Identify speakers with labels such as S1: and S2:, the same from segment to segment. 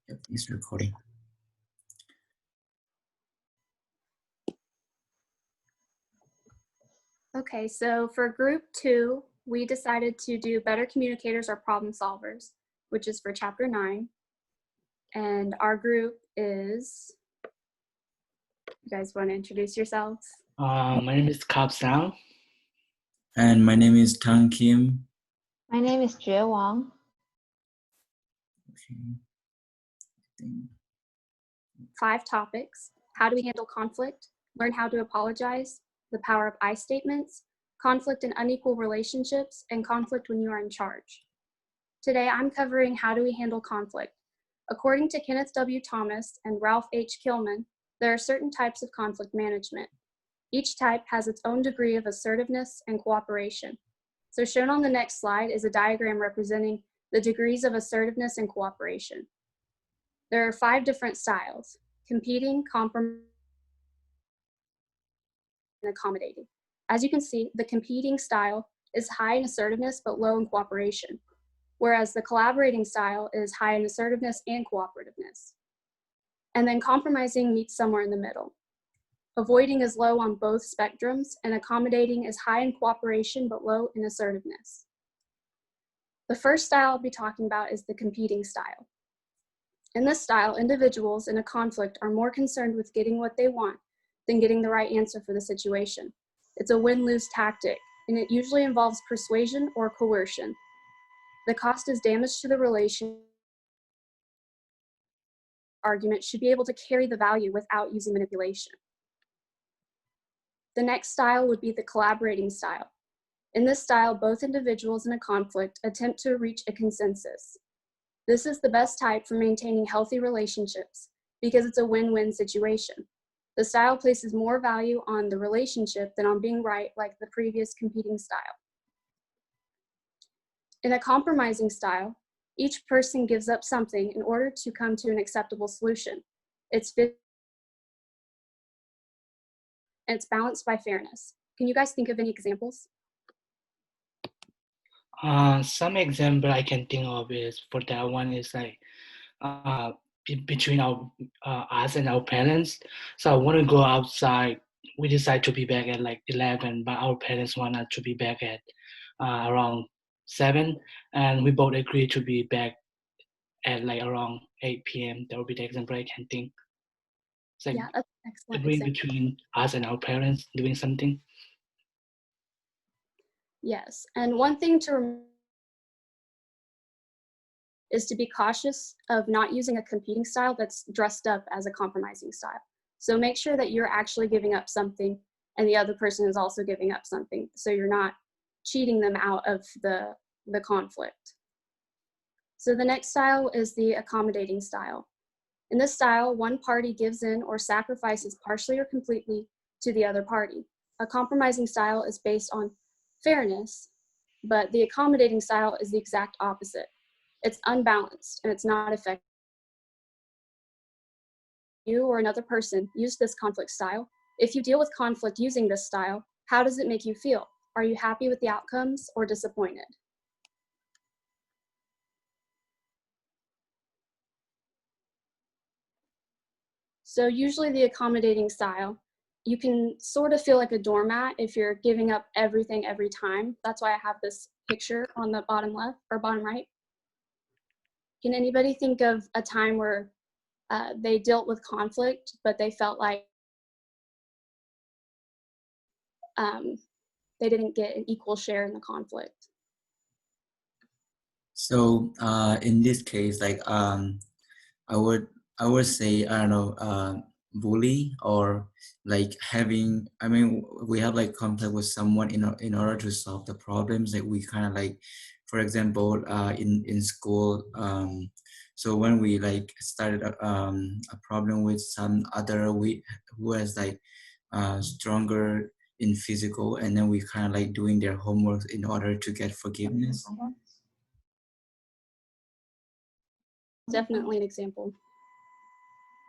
S1: Yep, it's recording.
S2: Okay, so for group 2, we decided to do better communicators or problem solvers, which is for chapter 9. And our group is, you guys want to introduce yourselves?
S3: My name is Thang.
S1: And my name is Thang Kim.
S4: My name is Wang.
S1: Okay.
S2: 5 topics: how do we handle conflict, learn how to apologize, the power of I statements, conflict in unequal relationships, and conflict when you are in charge. Today, I'm covering how do we handle conflict. According to Kenneth W. Thomas and Ralph H. Kilman, there are certain types of conflict management. Each type has its own degree of assertiveness and cooperation. So shown on the next slide is a diagram representing the degrees of assertiveness and cooperation. There are 5 different styles: competing, compromising, and accommodating. As you can see, the competing style is high in assertiveness but low in cooperation, whereas the collaborating style is high in assertiveness and cooperativeness. And then compromising meets somewhere in the middle. Avoiding is low on both spectrums, and accommodating is high in cooperation but low in assertiveness. The first style I'll be talking about is the competing style. In this style, individuals in a conflict are more concerned with getting what they want than getting the right answer for the situation. It's a win-lose tactic, and it usually involves persuasion or coercion. The cost is damage to the relation. Argument should be able to carry the value without using manipulation. The next style would be the collaborating style. In this style, both individuals in a conflict attempt to reach a consensus. This is the best type for maintaining healthy relationships because it's a win-win situation. The style places more value on the relationship than on being right, like the previous competing style. In a compromising style, each person gives up something in order to come to an acceptable solution. It's balanced by fairness. Can you guys think of any examples?
S3: Some example I can think of is for that one is like between us and our parents. So I want to go outside. We decide to be back at like 11, but our parents want us to be back at around 7, and we both agree to be back at like around 8 p.m. That would be the example I can think. It's like
S2: Yeah, that's an excellent
S3: agreeing
S2: example.
S3: between us and our parents doing something.
S2: Yes, and one thing to remember is to be cautious of not using a competing style that's dressed up as a compromising style. So make sure that you're actually giving up something and the other person is also giving up something, so you're not cheating them out of the conflict. So the next style is the accommodating style. In this style, one party gives in or sacrifices partially or completely to the other party. A compromising style is based on fairness, but the accommodating style is the exact opposite. It's unbalanced and it's not effective. You or another person use this conflict style. If you deal with conflict using this style, how does it make you feel? Are you happy with the outcomes or disappointed? So usually the accommodating style, you can sort of feel like a doormat if you're giving up everything every time. That's why I have this picture on the bottom left or bottom right. Can anybody think of a time where they dealt with conflict, but they felt like they didn't get an equal share in the conflict?
S1: So in this case, like I would say, I don't know, bully, or like having, I mean, we have like conflict with someone in order to solve the problems that we kind of like, for example, in school, so when we like started a problem with some other who has like stronger in physical, and then we kind of like doing their homework in order to get forgiveness.
S2: Definitely an example.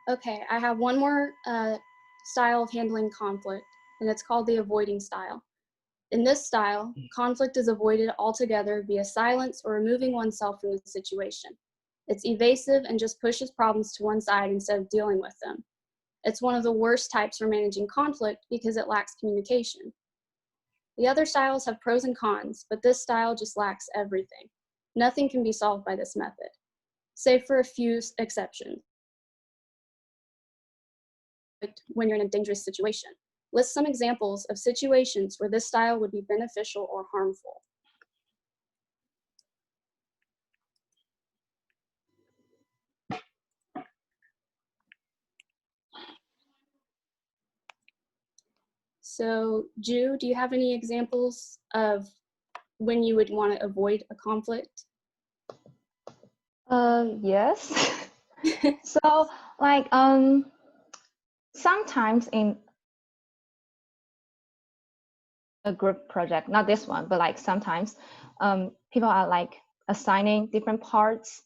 S2: Okay, I have one more style of handling conflict, and it's called the avoiding style. In this style, conflict is avoided altogether via silence or removing oneself from the situation. It's evasive and just pushes problems to one side instead of dealing with them. It's one of the worst types for managing conflict because it lacks communication. The other styles have pros and cons, but this style just lacks everything. Nothing can be solved by this method, save for a few exceptions. When you're in a dangerous situation. List some examples of situations where this style would be beneficial or harmful. So, Ju, do you have any examples of when you would want to avoid a conflict?
S4: Yes. So like sometimes in a group project, not this one, but like sometimes people are like assigning different parts,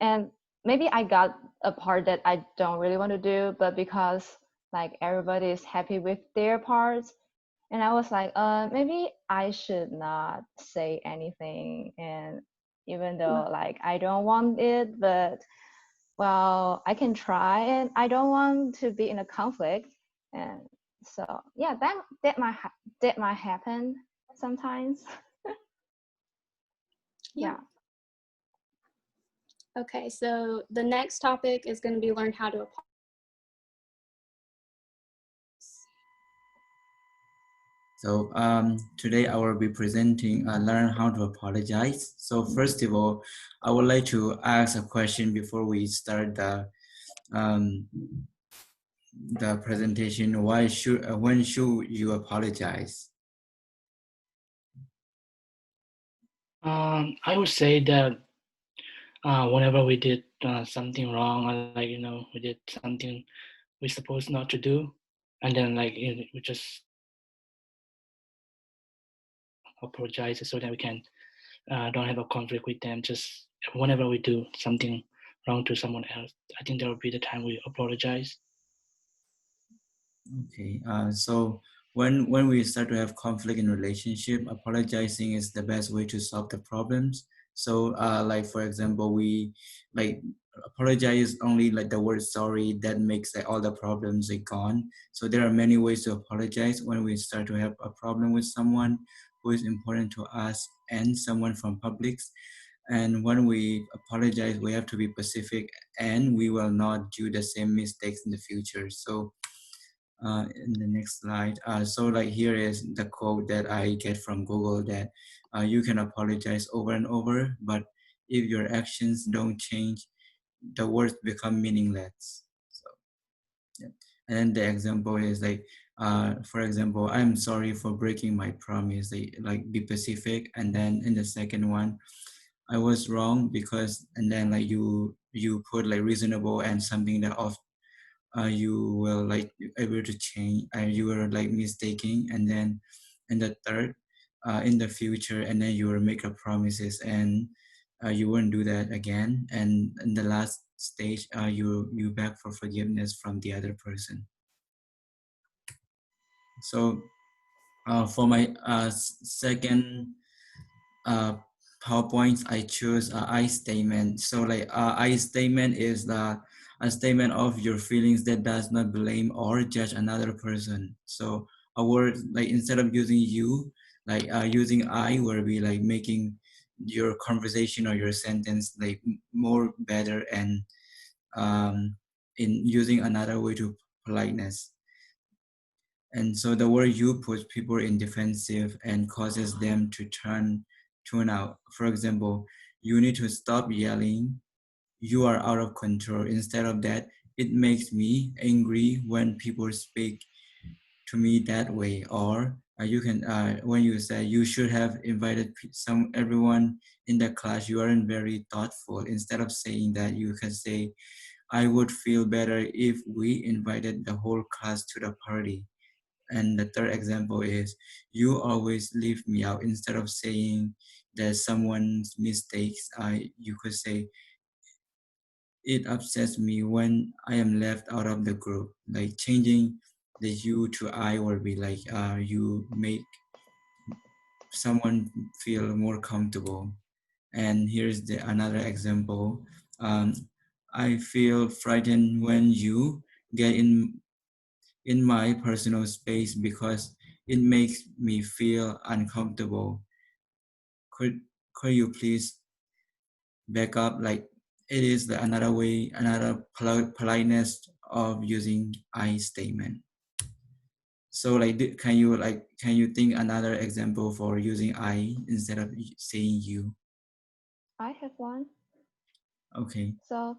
S4: and maybe I got a part that I don't really want to do, but because like everybody is happy with their parts, and I was like, maybe I should not say anything, and even though like I don't want it, but well, I can try, and I don't want to be in a conflict, and so yeah, that might happen sometimes. Yeah.
S2: Okay, so the next topic is going to be learn how to apologize.
S1: So today I will be presenting learn how to apologize. So first of all, I would like to ask a question before we start the presentation. When should you apologize?
S3: I would say that whenever we did something wrong, or like we did something we're supposed not to do, and then like we just apologize so that we can don't have a conflict with them. Just whenever we do something wrong to someone else, I think that would be the time we apologize.
S1: Okay. So when we start to have conflict in relationship, apologizing is the best way to solve the problems. So like for example, we like apologize only like the word sorry that makes like all the problems are gone. So there are many ways to apologize when we start to have a problem with someone who is important to us and someone from publics. And when we apologize, we have to be specific, and we will not do the same mistakes in the future. So in the next slide. So like here is the quote that I get from Google that you can apologize over and over, but if your actions don't change, the words become meaningless. So yeah. And then the example is like, for example, I'm sorry for breaking my promise. Like be specific. And then in the second one, I was wrong because, and then like you put like reasonable and something that of you will like able to change you were like mistaking, and then in the third in the future, and then you will make a promises, and you won't do that again, and in the last stage you beg for forgiveness from the other person. So for my second uh, PowerPoints, I choose I statement. So like I statement is a statement of your feelings that does not blame or judge another person. So a word like instead of using you, like using I, where we like making your conversation or your sentence like more better, and in using another way to politeness. And so the word you puts people in defensive and causes them to tune out. For example, you need to stop yelling, you are out of control. Instead of that, it makes me angry when people speak to me that way. Or you can, when you say you should have invited everyone in the class, you aren't very thoughtful. Instead of saying that, you can say, I would feel better if we invited the whole class to the party. And the third example is, you always leave me out. Instead of saying that someone's mistakes, you could say, it upsets me when I am left out of the group. Like changing the you to I will be like you make someone feel more comfortable. And here's another example. um, I feel frightened when you get in my personal space because it makes me feel uncomfortable. Could could you please back up? Like it is the another way, another politeness of using I statement. So like, can you think another example for using I instead of saying you?
S4: I have one.
S1: Okay.
S4: So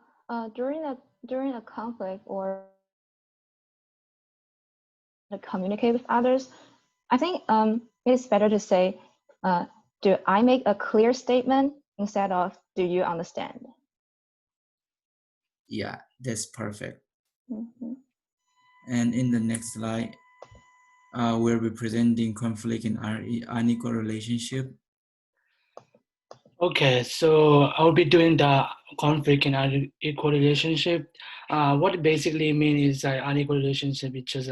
S4: during a conflict or to communicate with others, I think it is better to say, uh, "Do I make a clear statement?" instead of "Do you understand?"
S1: Yeah, that's perfect.
S4: Mhm.
S1: And in the next slide, we're representing conflict in our unequal relationship.
S3: Okay, so I'll be doing the conflict in unequal relationship. What it basically means is an unequal relationship, which is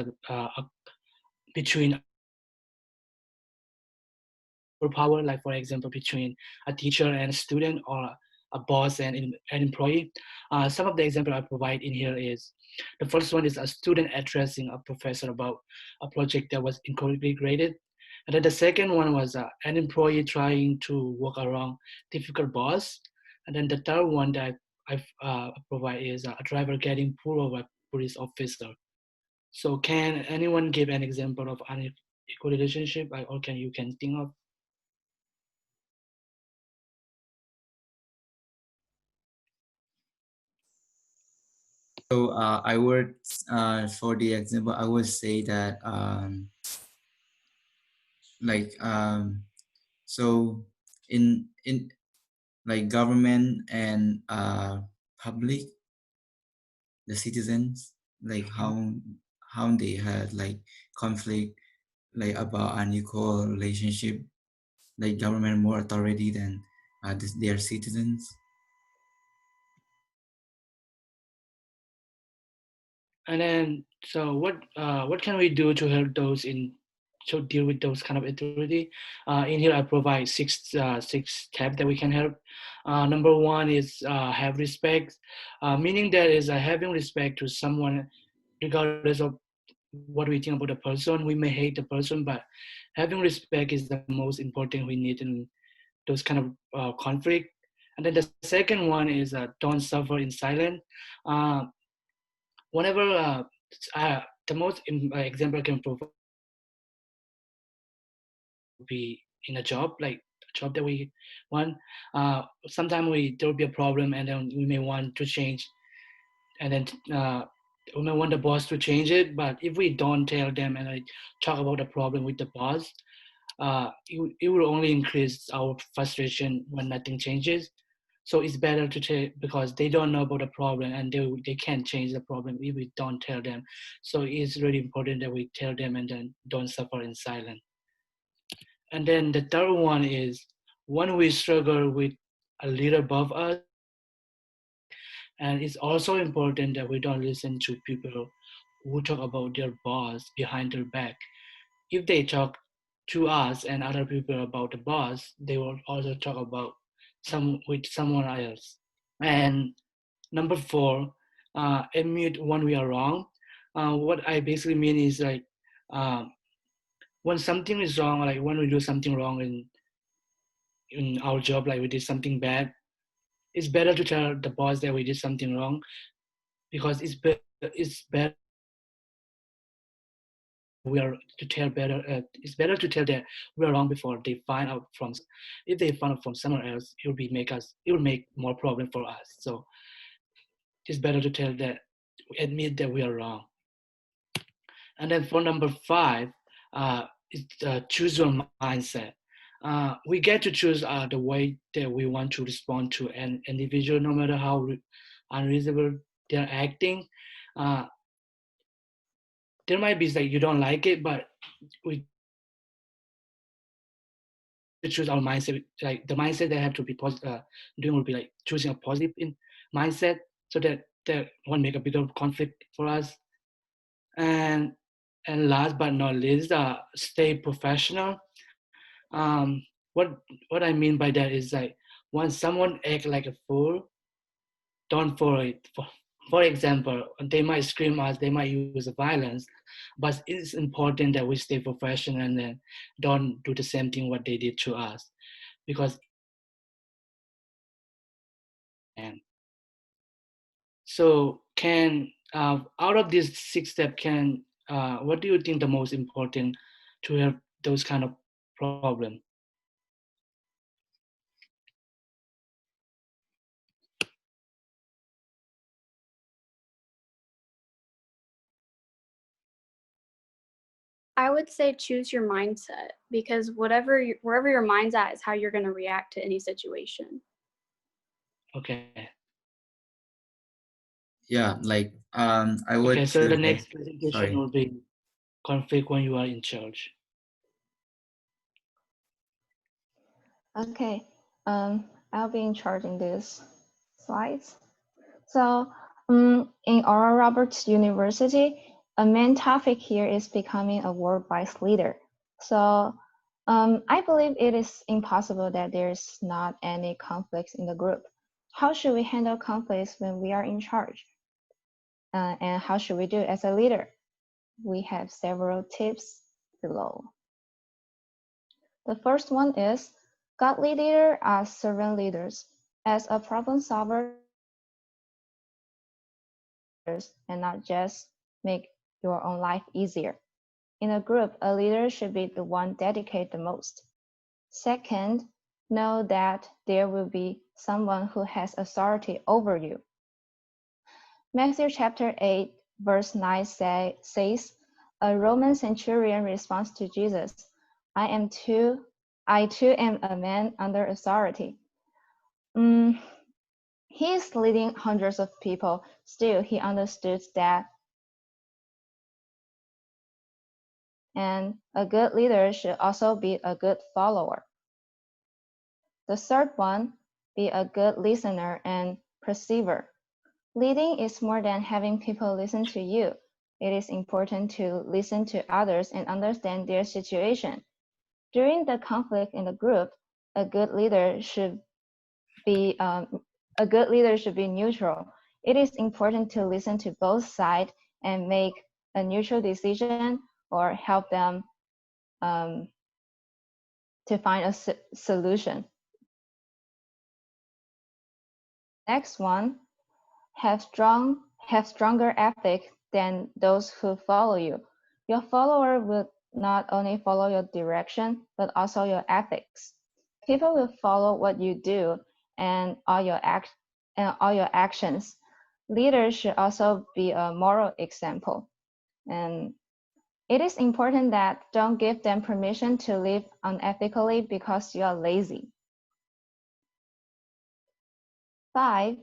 S3: between equal power, like for example, between a teacher and a student, or a boss and an employee. Some of the example I provide in here is the first one is a student addressing a professor about a project that was incorrectly graded. And then the second one was an employee trying to work around difficult boss. And then the third one that I provide is a driver getting pulled over by police officer. So can anyone give an example of unequal relationship, or can you can think of?
S1: So I would, for the example, I would say that like so in like government and public, the citizens, like how they had like conflict like about unequal relationship, like government more authority than their citizens.
S3: And then, so what can we do to help those in to deal with those kind of authority? In here, I provide six steps that we can help. Number one is have respect, meaning that is having respect to someone, regardless of what we think about the person. We may hate the person, but having respect is the most important we need in those kind of conflict. And then the second one is don't suffer in silence. Uh, Whenever the most example I can provide would be in a job, like a job that we want. Sometimes there will be a problem, and then we may want to change, and then we may want the boss to change it. But if we don't tell them and like talk about the problem with the boss, it will only increase our frustration when nothing changes. So it's better to tell, because they don't know about the problem and they can't change the problem if we don't tell them. So it's really important that we tell them and then don't suffer in silence. And then the third one is when we struggle with a leader above us, and it's also important that we don't listen to people who talk about their boss behind their back. If they talk to us and other people about the boss, they will also talk about someone else. And number four, admit when we are wrong. What I basically mean is like uh, when something is wrong, like when we do something wrong in our job, like we did something bad, it's better to tell the boss that we did something wrong, because it's better we are to tell better. It's better to tell that we are wrong before they find out from. If they find out from someone else, it will make more problem for us. So it's better to tell that, admit that we are wrong. And then for number five, is choose your mindset. We get to choose the way that we want to respond to an individual, no matter how unreasonable they're acting. Uh, there might be like you don't like it, but we to choose our mindset. Like the mindset that have to be positive, doing will be like choosing a positive in mindset, so that won't make a bigger conflict for us. And last but not least, stay professional. Um, what I mean by that is like when someone act like a fool, don't follow it. For example, they might scream us, they might use violence, but it's important that we stay professional and then don't do the same thing what they did to us, because and so can out of these 6 steps, can what do you think the most important to have those kind of problem?
S2: I would say choose your mindset, because wherever your mind's at is how you're going to react to any situation.
S3: Okay.
S1: Yeah, like I
S3: Okay,
S1: would
S3: so the
S1: choose
S3: next
S1: like,
S3: presentation
S1: sorry.
S3: will be conflict when you are in charge.
S4: Okay, I'll be in charge in these slides. So in Oral Roberts University, a main topic here is becoming a world-wise leader. So I believe it is impossible that there's not any conflicts in the group. How should we handle conflicts when we are in charge? And how should we do it as a leader? We have several tips below. The first one is godly leaders are servant leaders. As a problem solver and not just make your own life easier. In a group, a leader should be the one dedicated the most. Second, know that there will be someone who has authority over you. Matthew chapter 8, verse 9 says, a Roman centurion responds to Jesus, I too am a man under authority. He is leading hundreds of people. Still, he understood that. And a good leader should also be a good follower. The third one, be a good listener and perceiver. Leading is more than having people listen to you. It is important to listen to others and understand their situation. During the conflict in the group, a good leader should be neutral. It is important to listen to both sides and make a neutral decision or help them to find a solution. Next one, have stronger ethic than those who follow you. Your follower will not only follow your direction, but also your ethics. People will follow what you do and all your actions. Leaders should also be a moral example. And it is important that don't give them permission to live unethically because you are lazy. 5,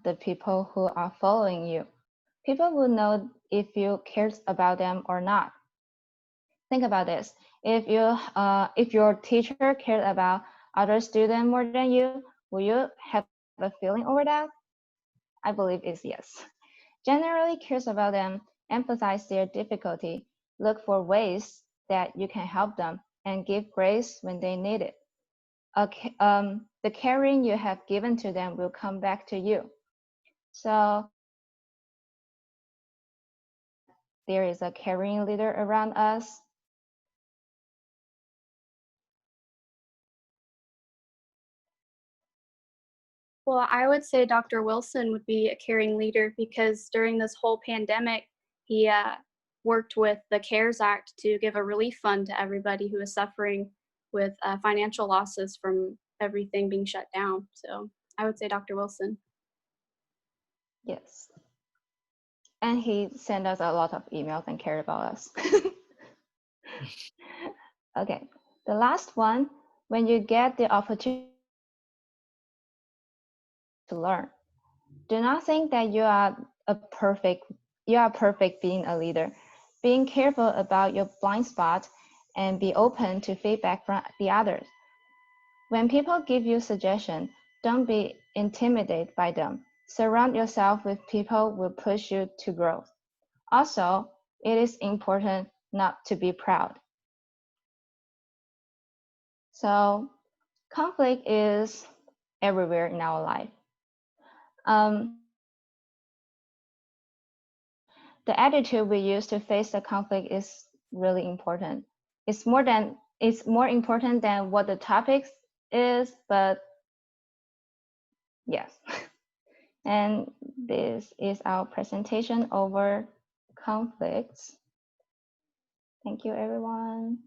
S4: the people who are following you. People will know if you care about them or not. Think about this. If your teacher cared about other students more than you, will you have a feeling over that? I believe it's yes. Generally cares about them, emphasize their difficulty, look for ways that you can help them, and give grace when they need it. The caring you have given to them will come back to you. So there is a caring leader around us.
S2: Well, I would say Dr. Wilson would be a caring leader, because during this whole pandemic, he worked with the CARES Act to give a relief fund to everybody who is suffering with financial losses from everything being shut down. So I would say Dr. Wilson.
S4: Yes. And he sent us a lot of emails and cared about us. Okay, the last one, when you get the opportunity to learn, do not think that you are perfect being a leader. Being careful about your blind spot and be open to feedback from the others. When people give you suggestions, don't be intimidated by them. Surround yourself with people who will push you to growth. Also, it is important not to be proud. So conflict is everywhere in our life. The attitude we use to face the conflict is really important. It's more important than what the topic is, but yes. And this is our presentation over conflicts. Thank you, everyone.